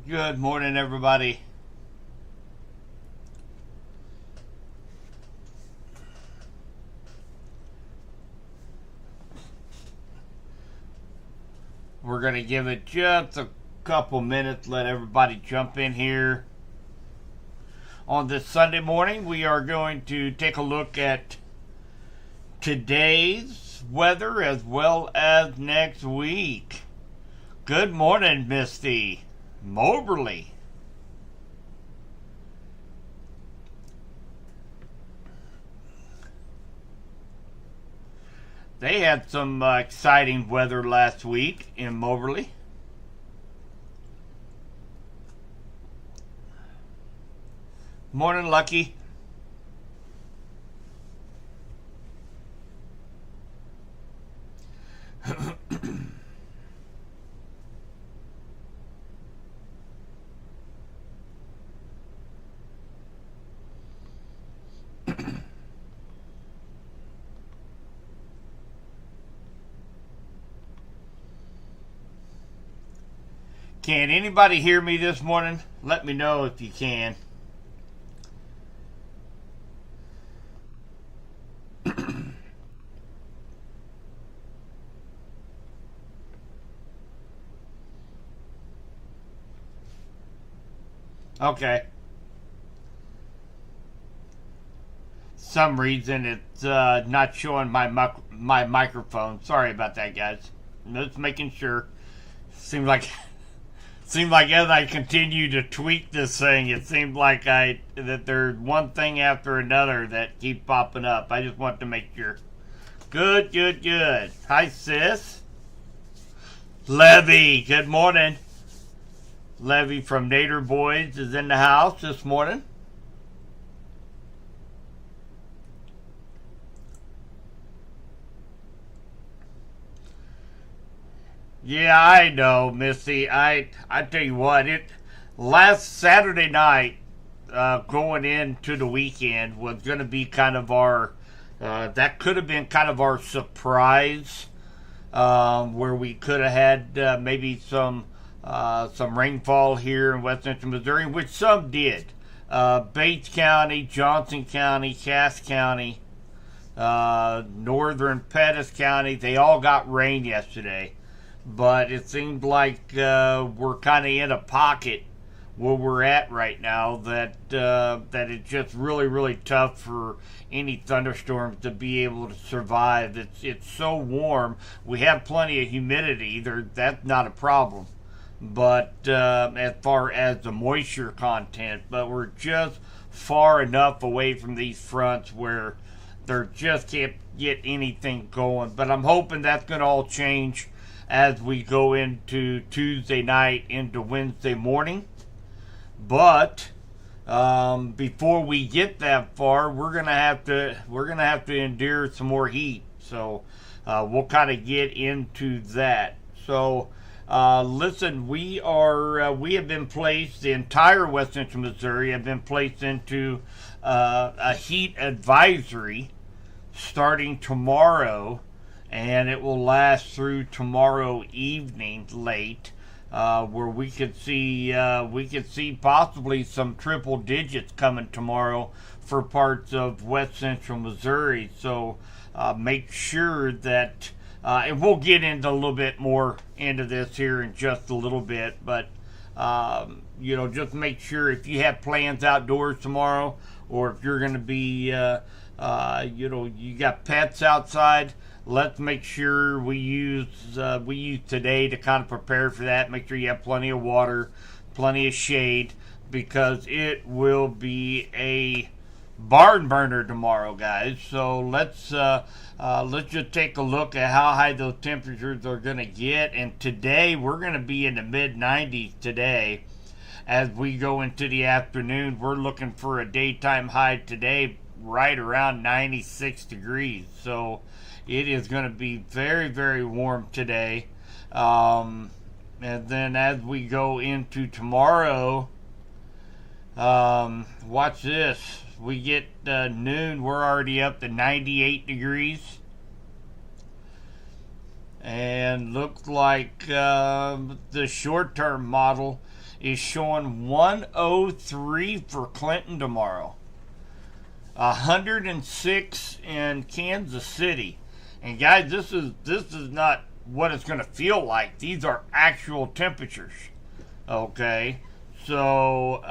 Good morning, everybody. We're going to give it just a couple minutes, let everybody jump in here. On this Sunday morning, we are going to take a look at today's weather as well as next week. Good morning, Misty Moberly. They had some exciting weather last week in Moberly. Morning, Lucky. Can anybody hear me this morning? Let me know if you can. Okay. Some reason it's not showing my microphone. Sorry about that, guys. Just making sure. Seems like as I continue to tweak this thing, it seems like that there's one thing after another that keep popping up. I just want to make sure. Good. Hi, sis. Levy, good morning. Levy from Nader Boys is in the house this morning. Yeah, I know, Missy. I tell you what, it last Saturday night, going into the weekend was going to be kind of our that could have been kind of our surprise, where we could have had maybe some rainfall here in West Central Missouri, which some did. Bates County, Johnson County, Cass County, Northern Pettis County, they all got rain yesterday. But it seemed like we're kind of in a pocket where we're at right now that it's just really tough for any thunderstorms to be able to survive. It's so warm. We have plenty of humidity. That's not a problem. But as far as the moisture content, but we're just far enough away from these fronts where there just can't get anything going. But I'm hoping that's going to all change as we go into Tuesday night into Wednesday morning. But before we get that far, we're gonna have to endure some more heat. So we'll kind of get into that. So listen, we have been placed, the entire West Central Missouri have been placed into a heat advisory starting tomorrow. And it will last through tomorrow evening late, where we could see possibly some triple digits coming tomorrow for parts of West Central Missouri. So make sure that, and we'll get into a little bit more into this here in just a little bit, but just make sure if you have plans outdoors tomorrow, or if you're going to be, you got pets outside. Let's make sure we use today to kind of prepare for that. Make sure you have plenty of water, plenty of shade, because it will be a barn burner tomorrow, guys. So let's just take a look at how high those temperatures are going to get. And today we're going to be in the mid 90s today. As we go into the afternoon, we're looking for a daytime high today right around 96 degrees. So it is going to be very warm today. And then as we go into tomorrow, watch this. We get noon, we're already up to 98 degrees. And looks like the short-term model is showing 103 for Clinton tomorrow. 106 in Kansas City. And guys, this is not what it's going to feel like. These are actual temperatures. Okay, so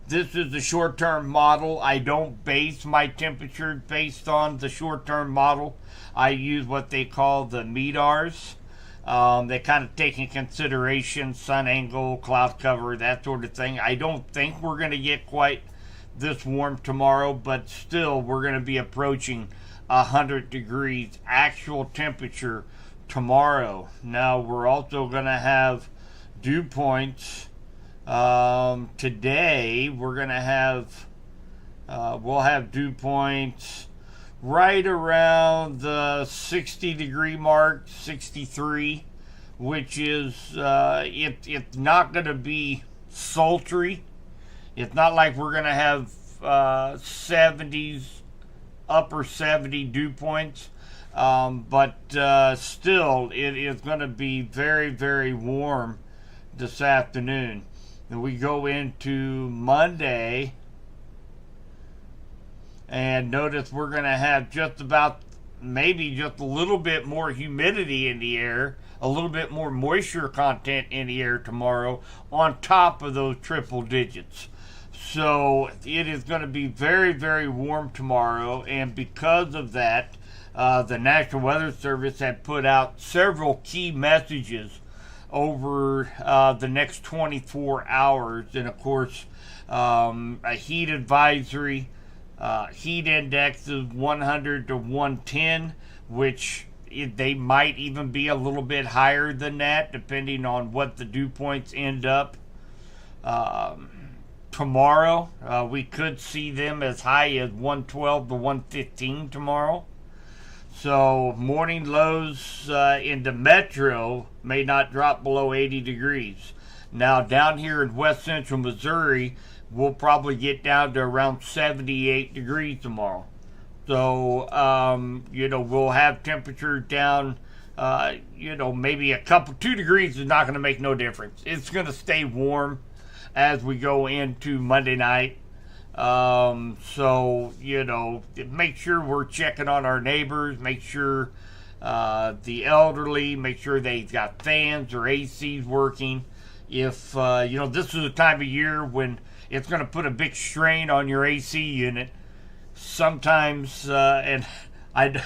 this is the short-term model. I don't base my temperature based on the short-term model. I use what they call the MEDARs. They kind of take in consideration sun angle, cloud cover, that sort of thing. I don't think we're going to get quite this warm tomorrow, but still we're going to be approaching 100 degrees actual temperature tomorrow. Now we're also going to have dew points. Today we're going to have we'll have dew points right around the 60 degree mark, 63, which is it's not going to be sultry. It's not like we're going to have 70s, upper 70 dew points, but still it is going to be very, very warm this afternoon. Then we go into Monday, and notice we're going to have just about, maybe just a little bit more humidity in the air, a little bit more moisture content in the air tomorrow on top of those triple digits. So it is going to be very, very warm tomorrow, and because of that, the National Weather Service had put out several key messages over the next 24 hours. And of course, a heat advisory, heat index is 100 to 110, which they might even be a little bit higher than that depending on what the dew points end up. Tomorrow, we could see them as high as 112 to 115 tomorrow. So morning lows in the metro may not drop below 80 degrees. Now down here in west central Missouri, we'll probably get down to around 78 degrees tomorrow. So, we'll have temperature down, maybe 2 degrees is not going to make no difference. It's going to stay warm as we go into Monday night. So, make sure we're checking on our neighbors, make sure the elderly, make sure they've got fans or ACs working. If, this is a time of year when it's going to put a big strain on your AC unit. Sometimes, and I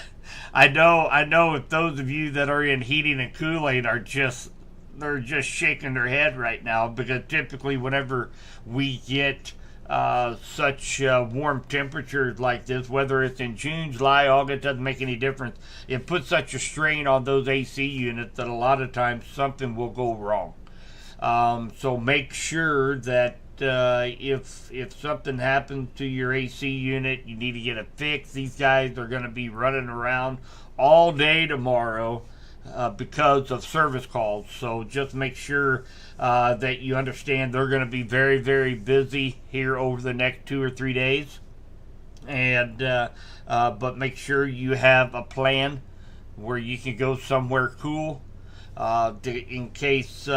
know if those of you that are in heating and cooling they're just shaking their head right now, because typically whenever we get such warm temperatures like this, whether it's in June, July, August, doesn't make any difference. It puts such a strain on those AC units that a lot of times something will go wrong. So make sure that if something happens to your AC unit, you need to get it fixed. These guys are going to be running around all day tomorrow because of service calls. So just make sure that you understand they're going to be very, very busy here over the next 2 or 3 days. And but make sure you have a plan where you can go somewhere cool in case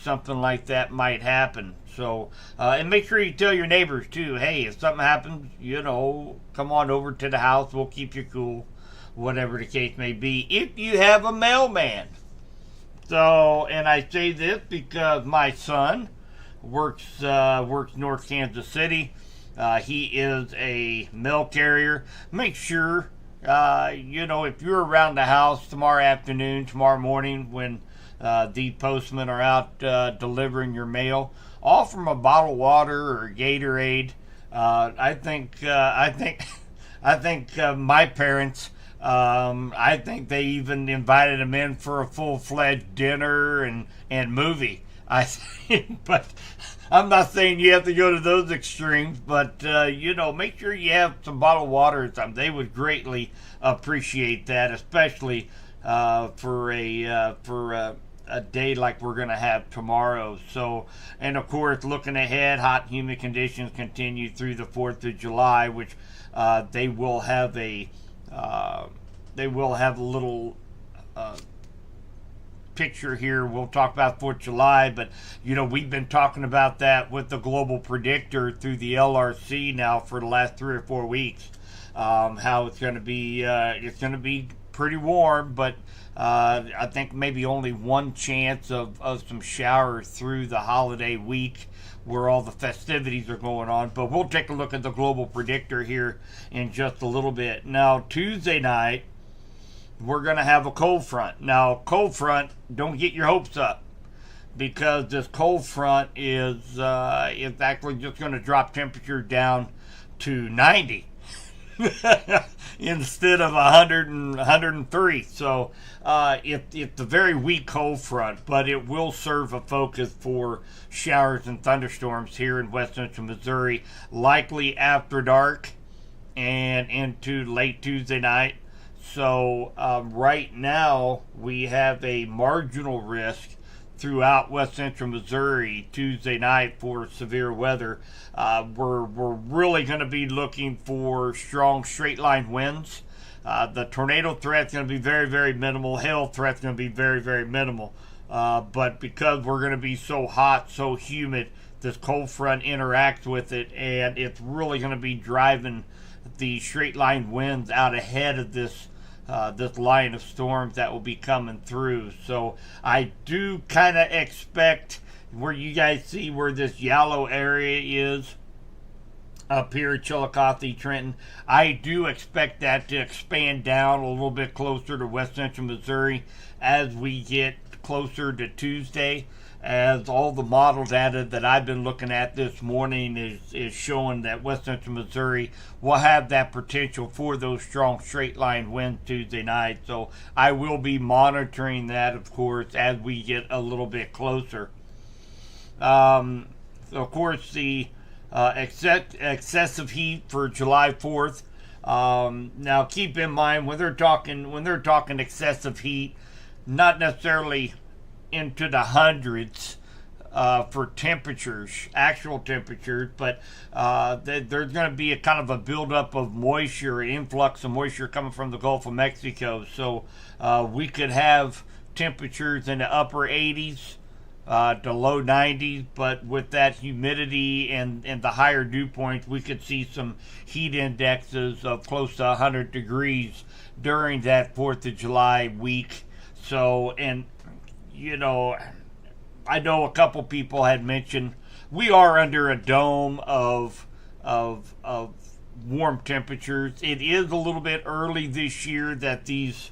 something like that might happen. So, and make sure you tell your neighbors too, hey, if something happens, come on over to the house, we'll keep you cool, whatever the case may be, if you have a mailman. So, and I say this because my son works North Kansas City. He is a mail carrier. Make sure, if you're around the house tomorrow afternoon, tomorrow morning, when the postmen are out delivering your mail, offer them a bottle of water or a Gatorade. I think my parents, I think they even invited them in for a full-fledged dinner and movie. But I'm not saying you have to go to those extremes, but make sure you have some bottled water or something. They would greatly appreciate that, especially for a day like we're going to have tomorrow. So, and of course, looking ahead, hot and humid conditions continue through the 4th of July, which they will have a little picture here. We'll talk about 4th of July, but we've been talking about that with the global predictor through the LRC now for the last 3 or 4 weeks. How it's going to be pretty warm, but I think maybe only one chance of some showers through the holiday week where all the festivities are going on. But we'll take a look at the global predictor here in just a little bit. Now, Tuesday night, we're going to have a cold front. Now, cold front, don't get your hopes up, because this cold front is actually just going to drop temperature down to 90 instead of 100 and 103. So it's a very weak cold front, but it will serve a focus for showers and thunderstorms here in west central Missouri, likely after dark and into late Tuesday night. So right now we have a marginal risk throughout west central Missouri Tuesday night for severe weather. We're really going to be looking for strong straight line winds. The tornado threat's going to be very, very minimal. Hail threat's going to be very, very minimal. But because we're going to be so hot, so humid, this cold front interacts with it, and it's really going to be driving the straight line winds out ahead of this line of storms that will be coming through. So I do kind of expect, where you guys see where this yellow area is up here at Chillicothe, Trenton, I do expect that to expand down a little bit closer to west central Missouri as we get closer to Tuesday, as all the model data that I've been looking at this morning is showing that west central Missouri will have that potential for those strong straight line winds Tuesday night. So I will be monitoring that, of course, as we get a little bit closer. Of course, the excessive heat for July 4th. Now keep in mind, when they're talking excessive heat, not necessarily into the hundreds for temperatures, actual temperatures, but there's going to be a kind of a buildup of moisture, influx of moisture coming from the Gulf of Mexico. So we could have temperatures in the upper 80s to low 90s, but with that humidity and the higher dew points, we could see some heat indexes of close to 100 degrees during that 4th of July week. So, and I know a couple people had mentioned we are under a dome of warm temperatures. It is a little bit early this year that these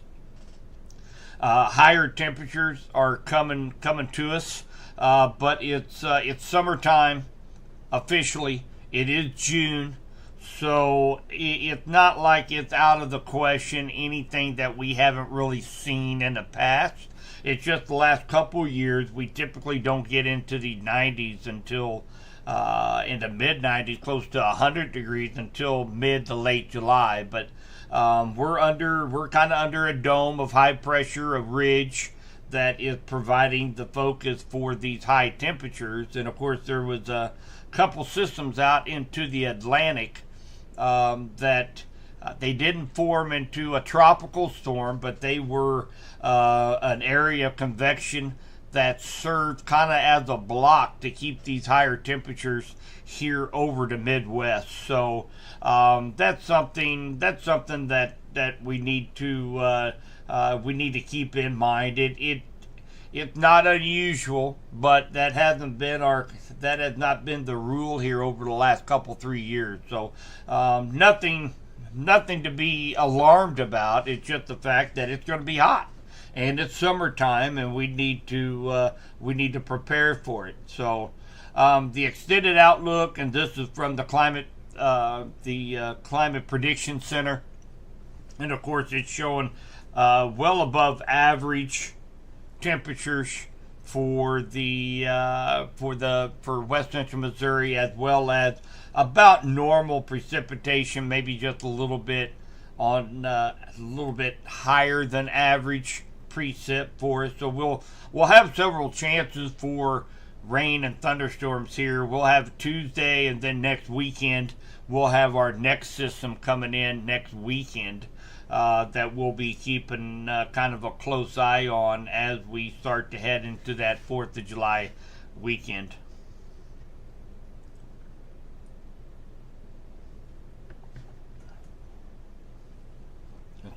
higher temperatures are coming to us, but it's summertime officially. It is June, so it's not like it's out of the question anything that we haven't really seen in the past. It's just the last couple of years we typically don't get into the 90s until in the mid 90s, close to 100 degrees until mid to late July. But we're kind of under a dome of high pressure, a ridge that is providing the focus for these high temperatures. And of course, there was a couple systems out into the Atlantic that they didn't form into a tropical storm, but they were an area of convection that served kind of as a block to keep these higher temperatures here over the Midwest. So that's something that we need to keep in mind. It's not unusual, but that has not been the rule here over the last 3 years. So nothing to be alarmed about. It's just the fact that it's going to be hot, and it's summertime, and we need to prepare for it. So the extended outlook, and this is from the Climate Prediction Center, and of course it's showing well above average temperatures for west central Missouri, as well as about normal precipitation, maybe just a little bit higher than average precip for us. So we'll have several chances for rain and thunderstorms here. We'll have Tuesday, and then next weekend we'll have our next system coming in next weekend. that we'll be keeping kind of a close eye on as we start to head into that 4th of July weekend.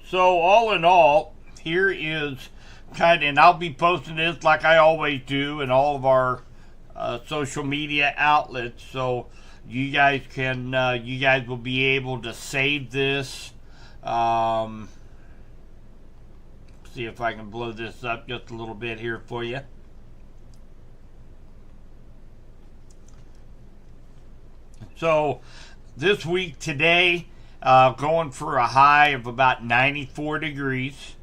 So all in all, here is kind of, and I'll be posting this like I always do in all of our social media outlets, so you guys will be able to save this. See if I can blow this up just a little bit here for you. So this week today, going for a high of about 94 degrees.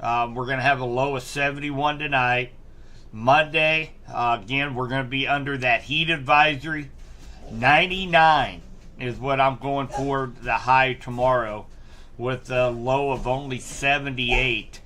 We're going to have a low of 71 tonight. Monday, again, we're going to be under that heat advisory. 99 is what I'm going for, the high tomorrow, with a low of only 78.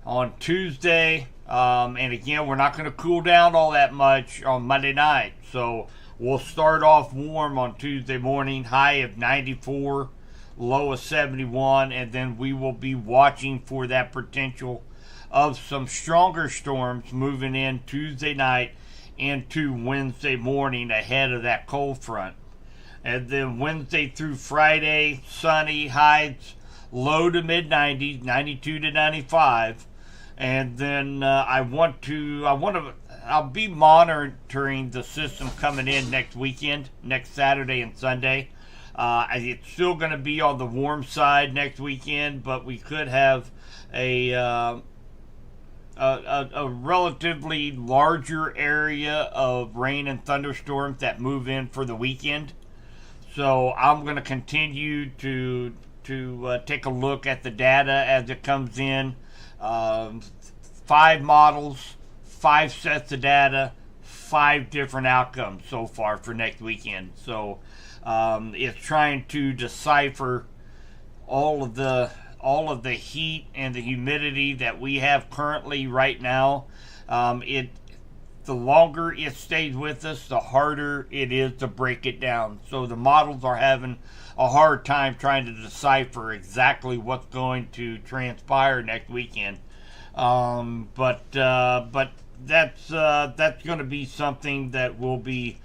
On Tuesday, and again, we're not going to cool down all that much on Monday night. So we'll start off warm on Tuesday morning, high of 94, low of 71, and then we will be watching for that potential of some stronger storms moving in Tuesday night into Wednesday morning ahead of that cold front. And then Wednesday through Friday, sunny, highs low to mid 90s, 92 to 95. And then I'll be monitoring the system coming in next weekend, next Saturday and Sunday. It's still going to be on the warm side next weekend, but we could have a relatively larger area of rain and thunderstorms that move in for the weekend. So I'm going to continue to take a look at the data as it comes in. 5 models, 5 sets of data, 5 different outcomes so far for next weekend. So it's trying to decipher all of the heat and the humidity that we have currently right now. The longer it stays with us, the harder it is to break it down. So the models are having a hard time trying to decipher exactly what's going to transpire next weekend. But that's going to be something that we'll be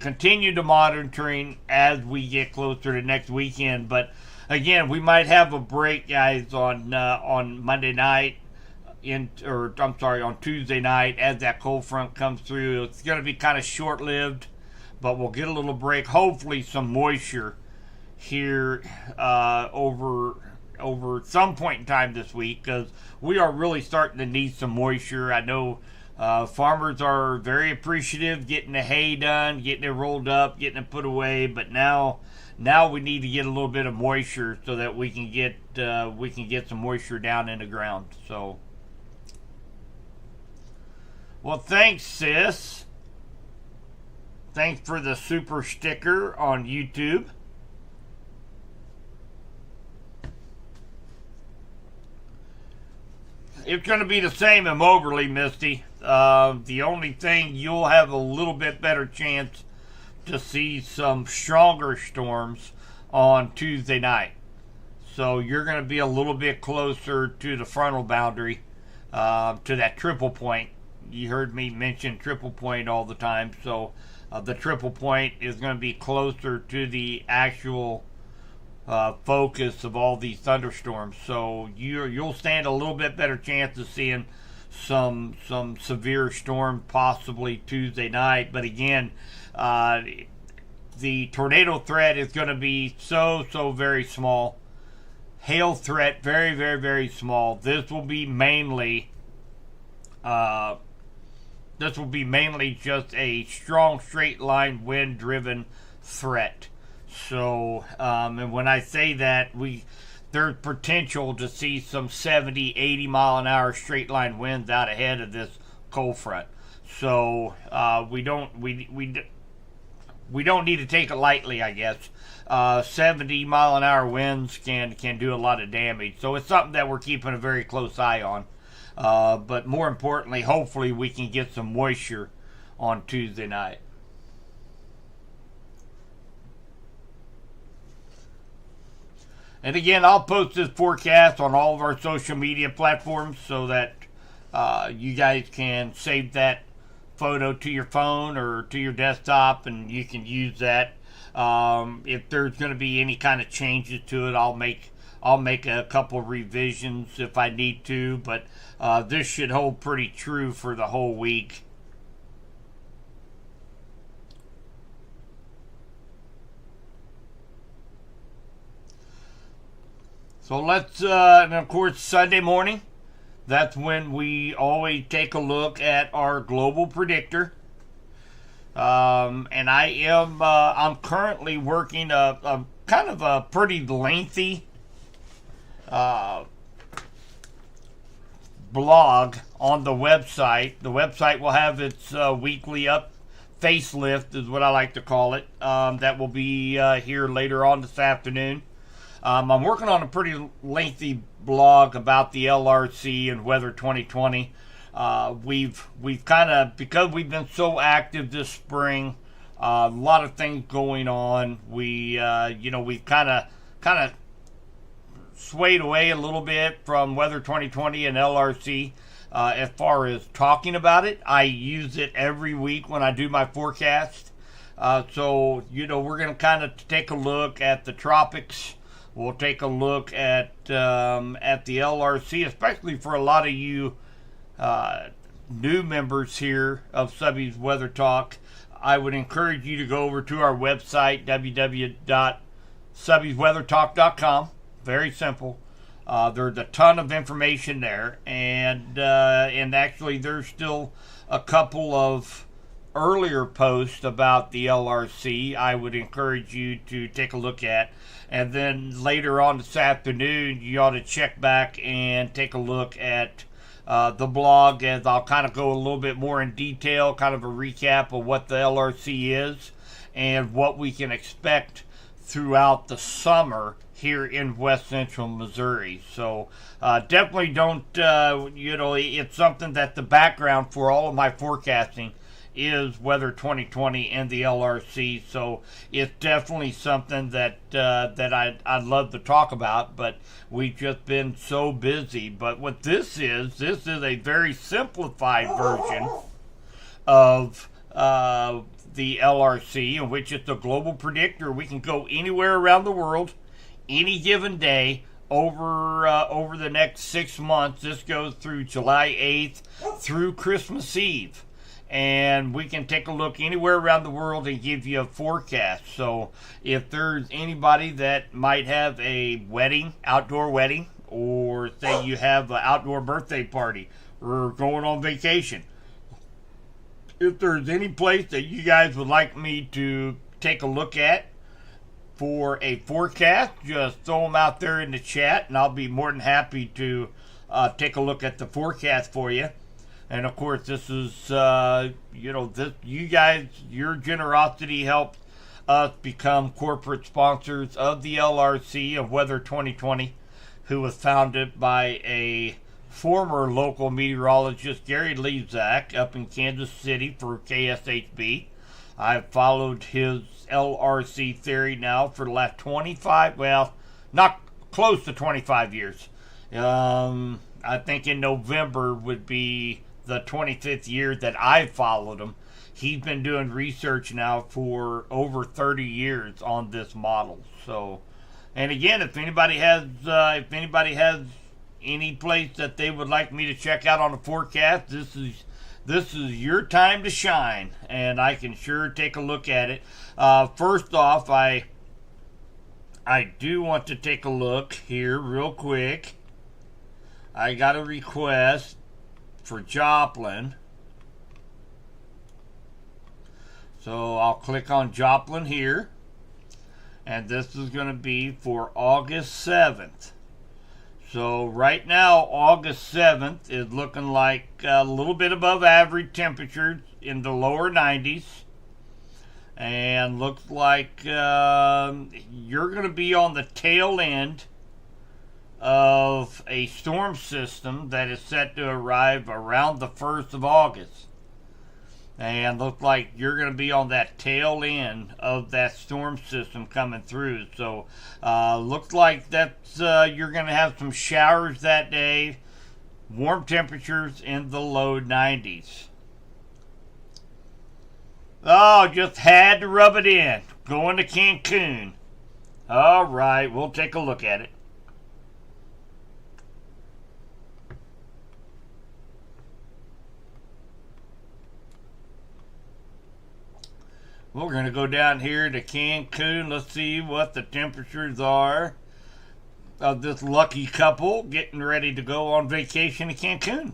continuing to monitoring as we get closer to next weekend. But again, we might have a break, guys, on Monday night, on Tuesday night as that cold front comes through. It's going to be kind of short-lived, but we'll get a little break. Hopefully, some moisture here over some point in time this week, because we are really starting to need some moisture. I know farmers are very appreciative getting the hay done, getting it rolled up, getting it put away, but now we need to get a little bit of moisture so that we can get some moisture down in the ground. So, well, thanks, sis. Thanks for the super sticker on YouTube. It's going to be the same in Moberly, Misty. The only thing, you'll have a little bit better chance to see some stronger storms on Tuesday night. So you're going to be a little bit closer to the frontal boundary, to that triple point. You heard me mention triple point all the time. So the triple point is going to be closer to the actual focus of all these thunderstorms. So you'll stand a little bit better chance of seeing some severe storm possibly Tuesday night. But again, the tornado threat is going to be so very small. Hail threat very, very, very small. This will be mainly just a strong straight line wind driven threat. So and when I say that, there's potential to see some 70, 80 mile an hour straight line winds out ahead of this cold front. So we don't need to take it lightly, I guess. 70 mile an hour winds can do a lot of damage. So it's something that we're keeping a very close eye on. But more importantly, hopefully we can get some moisture on Tuesday night. And again, I'll post this forecast on all of our social media platforms so that you guys can save that photo to your phone or to your desktop, and you can use that. If there's going to be any kind of changes to it, I'll make a couple revisions if I need to, but this should hold pretty true for the whole week. So let's, and of course, Sunday morning, that's when we always take a look at our global predictor. And I'm currently working a kind of a pretty lengthy blog on the website. The website will have its weekly facelift, is what I like to call it. That will be here later on this afternoon. I'm working on a pretty lengthy blog about the LRC and weather 2020. We've kind of, because we've been so active this spring, a lot of things going on. We've kind of swayed away a little bit from weather 2020 and LRC. As far as talking about it, I use it every week when I do my forecast. So we're going to kind of take a look at the tropics. We'll take a look at the LRC, especially for a lot of you new members here of Subby's Weather Talk. I would encourage you to go over to our website, www.subbysweathertalk.com. Very simple. There's a ton of information there, and actually there's still a couple of earlier posts about the LRC I would encourage you to take a look at. And then later on this afternoon, you ought to check back and take a look at the blog, as I'll kind of go a little bit more in detail, kind of a recap of what the LRC is and what we can expect throughout the summer here in West Central Missouri. So definitely don't, it's something that the background for all of my forecasting is weather 2020 and the LRC, so it's definitely something that I'd love to talk about, but we've just been so busy. But what this is a very simplified version of the LRC, in which it's a global predictor. We can go anywhere around the world, any given day, over the next 6 months. This goes through July 8th through Christmas Eve. And we can take a look anywhere around the world and give you a forecast. So if there's anybody that might have a wedding, outdoor wedding, or say you have an outdoor birthday party or going on vacation, if there's any place that you guys would like me to take a look at for a forecast, just throw them out there in the chat, and I'll be more than happy to take a look at the forecast for you. And of course, this is, you guys, your generosity helps us become corporate sponsors of the LRC of Weather 2020, who was founded by a former local meteorologist, Gary Lezak, up in Kansas City for KSHB. I've followed his LRC theory now for the last not close to 25 years. I think in November would be the 25th year that I followed him. He's been doing research now for over 30 years on this model. So, and again, if anybody has any place that they would like me to check out on the forecast, this is your time to shine, and I can sure take a look at it. First off, I do want to take a look here real quick. I got a request for Joplin. So I'll click on Joplin here, and this is going to be for August 7th. So right now, August 7th is looking like a little bit above average temperatures in the lower 90s. And looks like you're going to be on the tail end of a storm system that is set to arrive around the 1st of August. And looks like you're going to be on that tail end of that storm system coming through. So looks like that's you're going to have some showers that day. Warm temperatures in the low 90s. Oh, just had to rub it in. Going to Cancun. All right, we'll take a look at it. We're going to go down here to Cancun. Let's see what the temperatures are of this lucky couple getting ready to go on vacation to Cancun.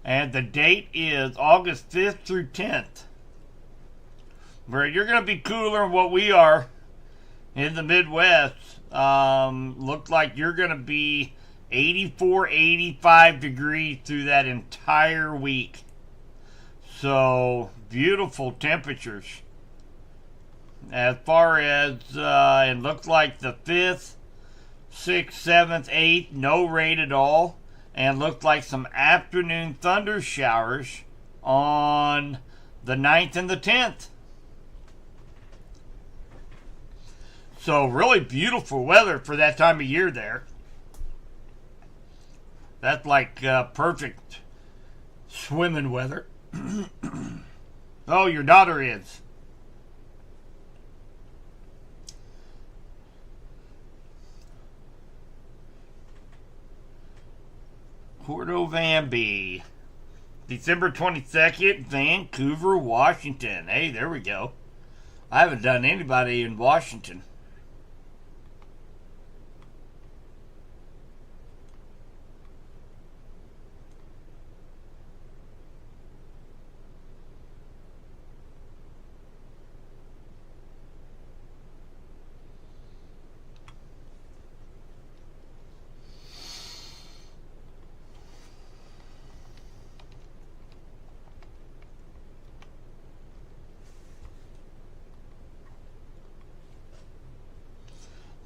And the date is August 5th through 10th. Where you're going to be cooler than what we are in the Midwest. Looks like you're going to be 84, 85 degrees through that entire week. So, beautiful temperatures. As far as, it looks like the 5th, 6th, 7th, 8th, no rain at all. And looks like some afternoon thunder showers on the 9th and the 10th. So, really beautiful weather for that time of year there. That's like perfect swimming weather. Oh, your daughter is. Cordovanby. December 22nd, Vancouver, Washington. Hey, there we go. I haven't done anybody in Washington.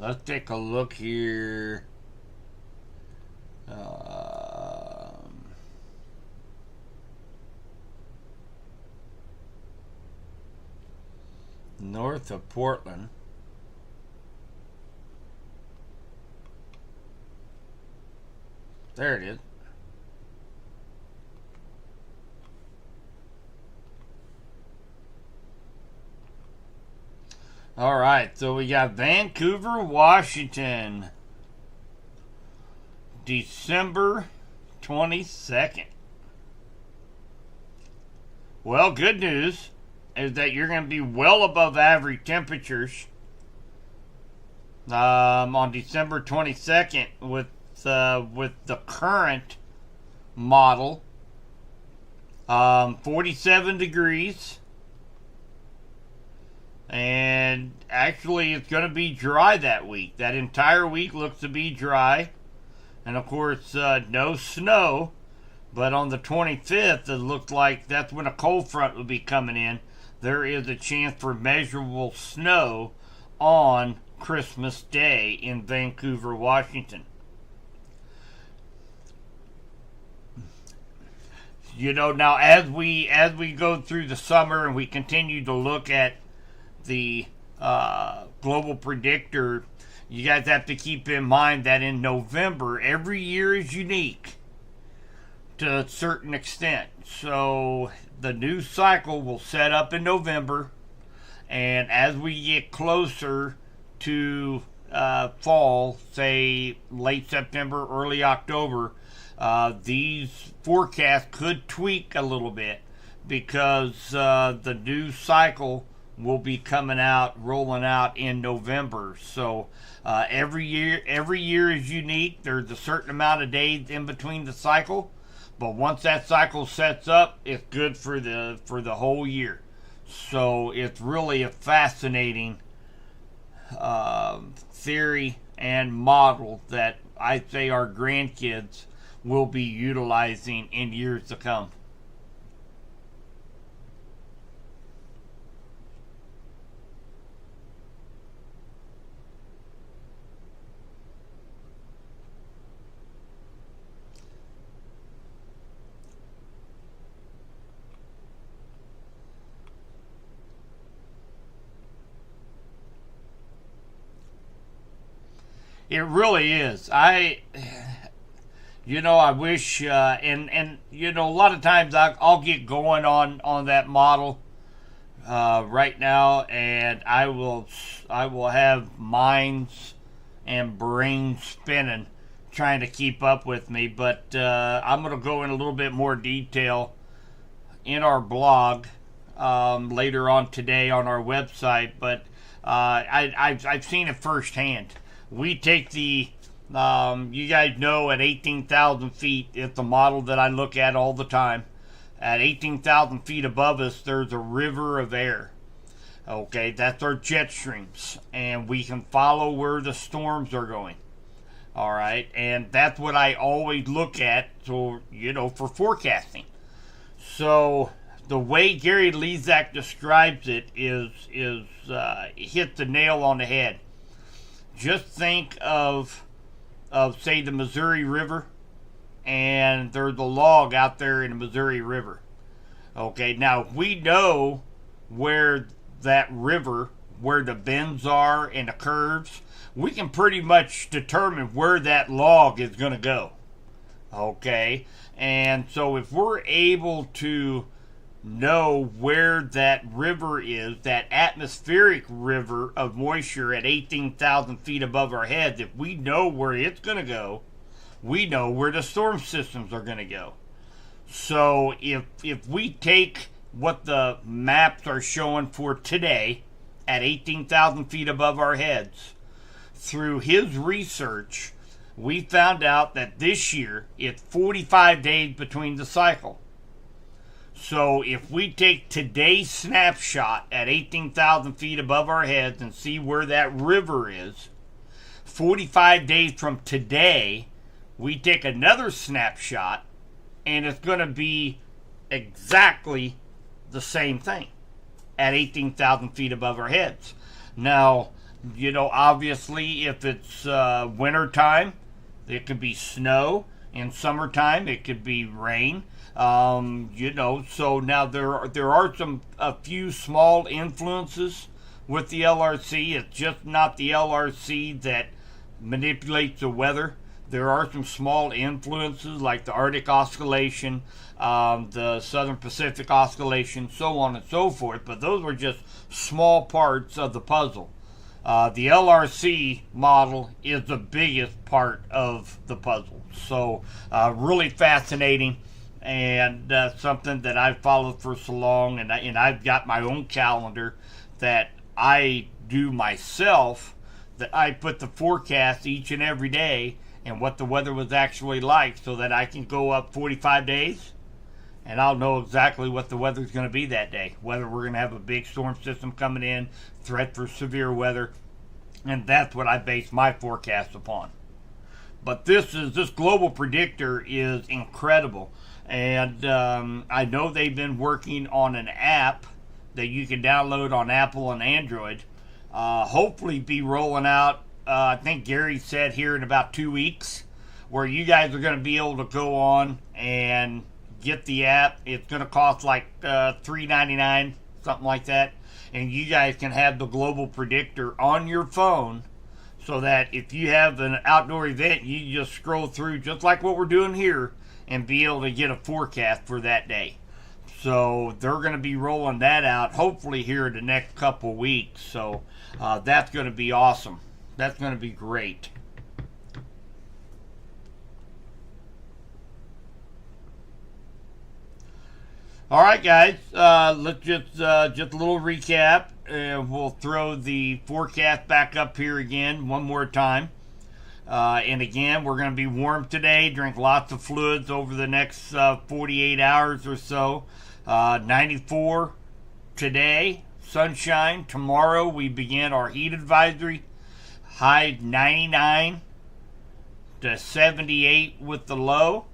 Let's take a look here. North of Portland. There it is. All right, so we got Vancouver, Washington, December 22nd. Well, good news is that you're going to be well above average temperatures on December 22nd with the current model. 47 degrees. And actually, it's going to be dry that week. That entire week looks to be dry. And of course, no snow. But on the 25th, it looks like that's when a cold front will be coming in. There is a chance for measurable snow on Christmas Day in Vancouver, Washington. You know, now as we go through the summer and we continue to look at the global predictor, you guys have to keep in mind that in November, every year is unique to a certain extent. So the news cycle will set up in November, and as we get closer to fall, say late September, early October, these forecasts could tweak a little bit because the news cycle will be coming out, rolling out in November. So every year is unique. There's a certain amount of days in between the cycle, but once that cycle sets up, it's good for the whole year. So it's really a fascinating theory and model that I say our grandkids will be utilizing in years to come. It really is. I wish, a lot of times I'll get going on that model right now, and I will have minds and brains spinning trying to keep up with me. But I'm going to go in a little bit more detail in our blog later on today on our website. But I've seen it firsthand. We take the you guys know at 18,000 feet, it's the model that I look at all the time. At 18,000 feet above us, there's a river of air. Okay, that's our jet streams, and we can follow where the storms are going. All right, and that's what I always look at, so for forecasting. So the way Gary Lezak describes it is hit the nail on the head. Just think of say the Missouri River, and there's a log out there in the Missouri River. Okay, now we know where that river, where the bends are and the curves. We can pretty much determine where that log is going to go. Okay, and so if we're able to know where that river is, that atmospheric river of moisture at 18,000 feet above our heads, if we know where it's going to go, we know where the storm systems are going to go. So if we take what the maps are showing for today at 18,000 feet above our heads, through his research, we found out that this year it's 45 days between the cycle. So if we take today's snapshot at 18,000 feet above our heads and see where that river is, 45 days from today, we take another snapshot, and it's going to be exactly the same thing at 18,000 feet above our heads. Now, obviously, if it's winter time, it could be snow. In summertime, it could be rain. So now there are a few small influences with the LRC. It's just not the LRC that manipulates the weather. There are some small influences like the Arctic Oscillation, the Southern Pacific Oscillation, so on and so forth, but those were just small parts of the puzzle. The LRC model is the biggest part of the puzzle. So really fascinating, and something that I've followed for so long, and I've got my own calendar that I do myself, that I put the forecast each and every day and what the weather was actually like, so that I can go up 45 days and I'll know exactly what the weather's going to be that day, whether we're going to have a big storm system coming in, threat for severe weather, and that's what I base my forecast upon. But this global predictor is incredible, and I know they've been working on an app that you can download on Apple and Android. Hopefully be rolling out, I think Gary said here in about 2 weeks, where you guys are going to be able to go on and get the app. It's going to cost like $3.99, something like that, and you guys can have the global predictor on your phone, so that if you have an outdoor event, you just scroll through just like what we're doing here and be able to get a forecast for that day. So they're going to be rolling that out hopefully here in the next couple weeks. So that's going to be awesome. That's going to be great. All right, guys. Let's just a little recap, and we'll throw the forecast back up here again one more time. And again, we're going to be warm today. Drink lots of fluids over the next 48 hours or so. 94 today, sunshine. Tomorrow we begin our heat advisory. High 99 to 78 with the low.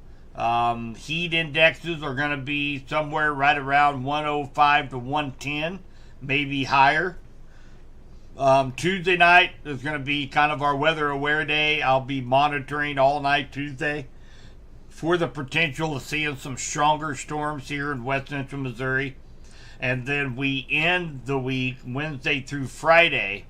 Heat indexes are going to be somewhere right around 105 to 110, maybe higher. Tuesday night is going to be kind of our weather aware day. I'll be monitoring all night Tuesday for the potential of seeing some stronger storms here in west central Missouri. And then we end the week Wednesday through Friday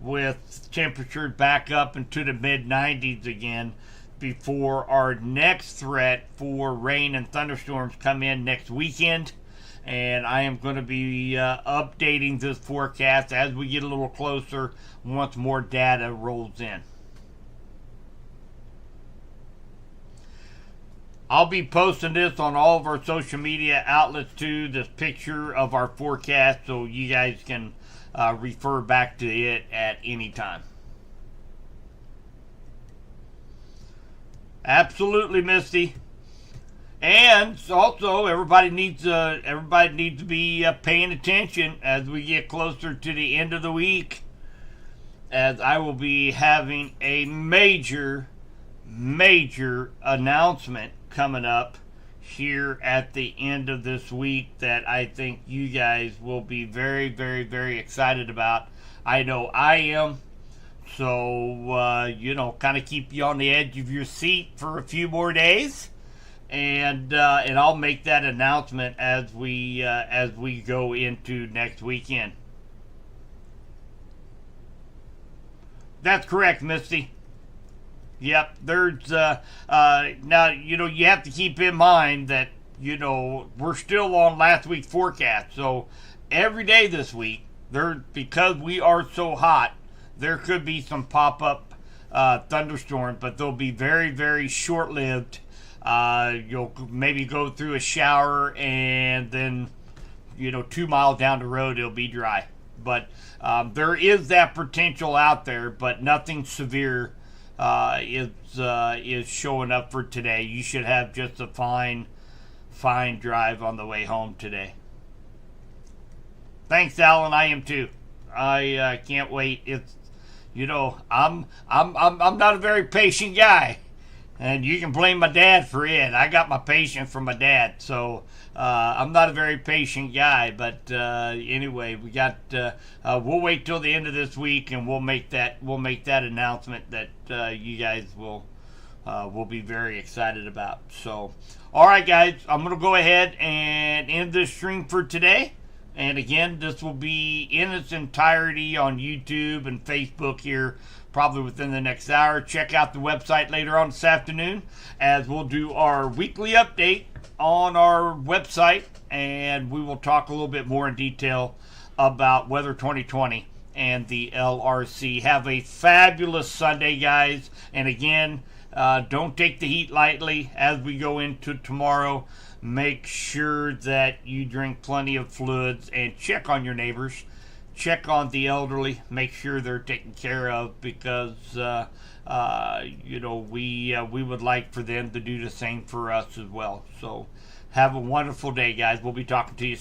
with temperatures back up into the mid 90s again before our next threat for rain and thunderstorms come in next weekend. And I am going to be updating this forecast as we get a little closer once more data rolls in. I'll be posting this on all of our social media outlets too, this picture of our forecast, so you guys can refer back to it at any time. Absolutely, Misty. And also, everybody needs to be paying attention as we get closer to the end of the week, as I will be having a major announcement coming up here at the end of this week that I think you guys will be very, very, very excited about. I know I am. So, kind of keep you on the edge of your seat for a few more days. And I'll make that announcement as we go into next weekend. That's correct, Misty. Yep. There's now you have to keep in mind that we're still on last week's forecast. So every day this week, because we are so hot, there could be some pop-up thunderstorms, but they'll be very, very short-lived. You'll maybe go through a shower and then 2 miles down the road it'll be dry. But there is that potential out there, but nothing severe is showing up for today. You should have just a fine drive on the way home today. Thanks, Alan. I am too. I can't wait. It's I'm not a very patient guy. And you can blame my dad for it. I got my patience from my dad, so I'm not a very patient guy. But anyway, we got. We'll wait till the end of this week, and we'll make that announcement that you guys will be very excited about. So, all right, guys, I'm gonna go ahead and end this stream for today. And again, this will be in its entirety on YouTube and Facebook here, probably within the next hour. Check out the website later on this afternoon, as we'll do our weekly update on our website, and we will talk a little bit more in detail about Weather 2020 and the LRC. Have a fabulous Sunday, guys. And again, don't take the heat lightly as we go into tomorrow. Make sure that you drink plenty of fluids and check on your neighbors. Check on the elderly. Make sure they're taken care of, because we would like for them to do the same for us as well. So have a wonderful day, guys. We'll be talking to you soon.